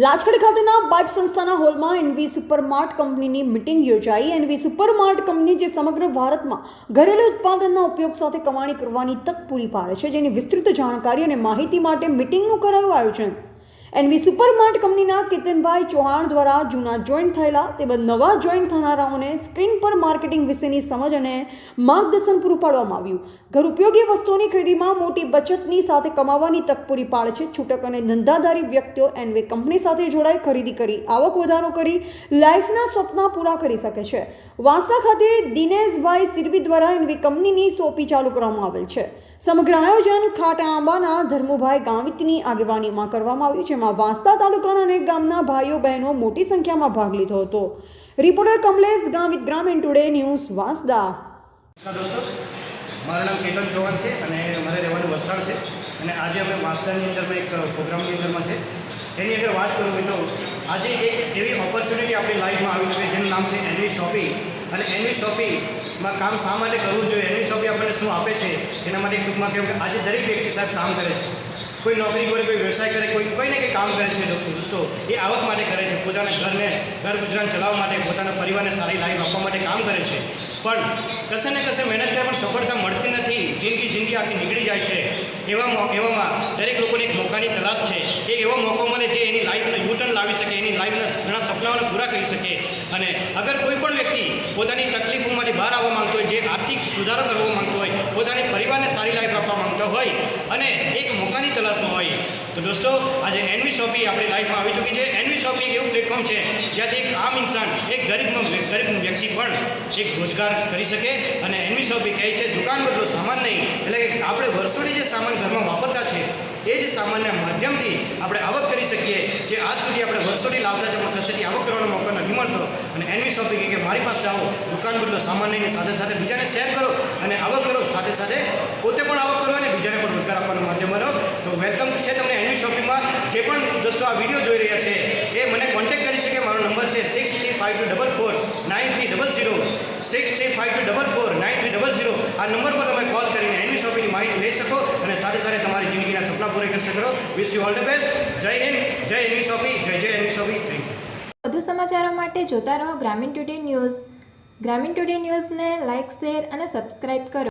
રાજકોટ ખાતેના બાઇપ સંસ્થાના હોલમાં એનવી સુપરમાર્ટ કંપનીની મિટિંગ યોજાઈ। એનવી સુપરમાર્ટ કંપની જે સમગ્ર ભારતમાં ઘરેલુ ઉત્પાદનના ઉપયોગ સાથે કમાણી કરવાની તક પૂરી પાડે છે, જેની વિસ્તૃત જાણકારી અને માહિતી માટે મિટિંગનું કરાયું આયોજન। એનવી સુપરમાર્ટ કંપનીના કેતનભાઈ ચૌહાણ દ્વારા જૂના જોઈન્ટ થયેલા તેમજ નવા જોઈન્ટ થનારાઓને સ્ક્રીન પર માર્કેટિંગ વિશેની સમજ અને માર્ગદર્શન પૂરું પાડવામાં આવ્યું। ઘર ઉપયોગી વસ્તુઓની ખરીદીમાં મોટી બચતની સાથે કમાવાની તક પૂરી પાડે છે। છૂટક અને ધંધાદારી વ્યક્તિઓ એનવી કંપની સાથે જોડાઈ ખરીદી કરી આવક વધારો કરી લાઈફના સ્વપ્ન પૂરા કરી શકે છે। વાંસદા ખાતે દિનેશભાઈ સિરવી દ્વારા એનવી કંપનીની શોપી ચાલુ કરવામાં આવેલ છે। સમગ્ર આયોજન ખાટા આંબાના ધર્મુભાઈ ગાવિતની આગેવાનીમાં કરવામાં આવ્યું, જેમાં વાંસદા તાલુકાના અનેક ગામના ભાઈઓ બહેનો મોટી સંખ્યામાં ભાગ લીધો હતો। રિપોર્ટર કમલેશ ગાવિત, ગ્રામીણ ટુડે ન્યૂઝ, વાંસદા। દોસ્તો, મારું નામ કેતન ચૌહાણ છે અને મારે રહેવાનું વલસાડ છે અને આજે અમે વાંસદાની અંદરમાં એક પ્રોગ્રામની અંદરમાં છે। એની અગર વાત કરું મિત્રો, આજે એક એવી ઓપોર્ચ્યુનિટી આપણી લાઈફમાં આવી છે જેનું નામ છે એનવી શોપી। અને એનવી શોપીમાં કામ શા માટે કરવું જોઈએ, એનવી શોપી આપણને શું આપે છે એના માટે ટૂંકમાં કહેવું કે આજે દરેક વ્યક્તિ સાહેબ કામ કરે છે, કોઈ નોકરી કરે, કોઈ વ્યવસાય કરે, કોઈ ને કંઈ કામ કરે છે દોસ્તો। એ આવક માટે કરે છે, પોતાના ઘર ગુજરાન ચલાવવા માટે, પોતાના પરિવારને સારી લાઈફ આપવા માટે કામ કરે છે। પણ કશે ને કશે મહેનત કરે પણ સફળતા મળતી નથી, જિંદગી આખી નીકળી જાય છે। એવામાં દરેક લોકોને એક મોકાની તલાશ છે, એક એવો મોકો મળે જે એની લાઈફને યુટર્ન લાવી શકે, એની લાઈફના ઘણા સપનાઓને પૂરા કરી શકે। અને અગર કોઈ પણ વ્યક્તિ પોતાની તકલીફોમાંથી બહાર આવવા માંગતો હોય, જે આર્થિક સુધારો કરવા માંગતો હોય, પોતાની પરિવારને સારી લાઈફ આપવા માંગતો હોય અને એક મોકાની તલાશમાં હોય, તો દોસ્તો આજે એનવી શોપી આપણી લાઈફમાં આવી ચૂકી છે। એનવી શોપી એક એવું પ્લેટફોર્મ છે જ્યાંથી એક આમ ઇન્સાન, એક ગરીબ વ્યક્તિ પણ એક રોજગાર કરી શકે। અને એનવી શોપી કહે છે દુકાન બદલો સામાન નહીં, એટલે કે આપણે વર્ષોથી જે સામાન ઘરમાં વાપરતા છે એ જ સામાનના માધ્યમથી આપણે આવક કરી શકીએ, જે આજ સુધી આપણે વર્ષોથી લાવતા છે પણ કશેથી આવક કરવાનો મોકો નથી મળતો। અને એનવી શોપી કે મારી પાસે આવો, દુકાન બદલો સામાન નહીં, સાથે સાથે બીજાને શેર કરો અને આવક કરો, સાથે સાથે પોતે પણ આવક કરો અને બીજાને પણ રોજગાર આપવાનું માધ્યમ બનો। તો વેલકમ છે તમને એનવી શોપીમાં। જે પણ દોસ્તો આ વિડીયો જોઈ રહ્યા છે એ મને કોન્ટેક્ટ કરી શકે। મારો નંબર છે 6352449300 6352449300। આ નંબર પર તમે કોલ કરીને એનવી શોપીની માહિતી લઈ શકો અને સાથે સાથે તમારી જિંદગીના સપના પૂરા કરી શકો। Wish you all the best. જય હિન્દ, જય એનવી શોપી, જય એનવી શોપી। Thank you. વધુ સમાચારો માટે જોતા રહો ગ્રામીણ ટુડે ન્યૂઝ। ગ્રામીણ ટુડે ન્યૂઝને લાઇક, શેર અને સબસ્ક્રાઇબ કરો।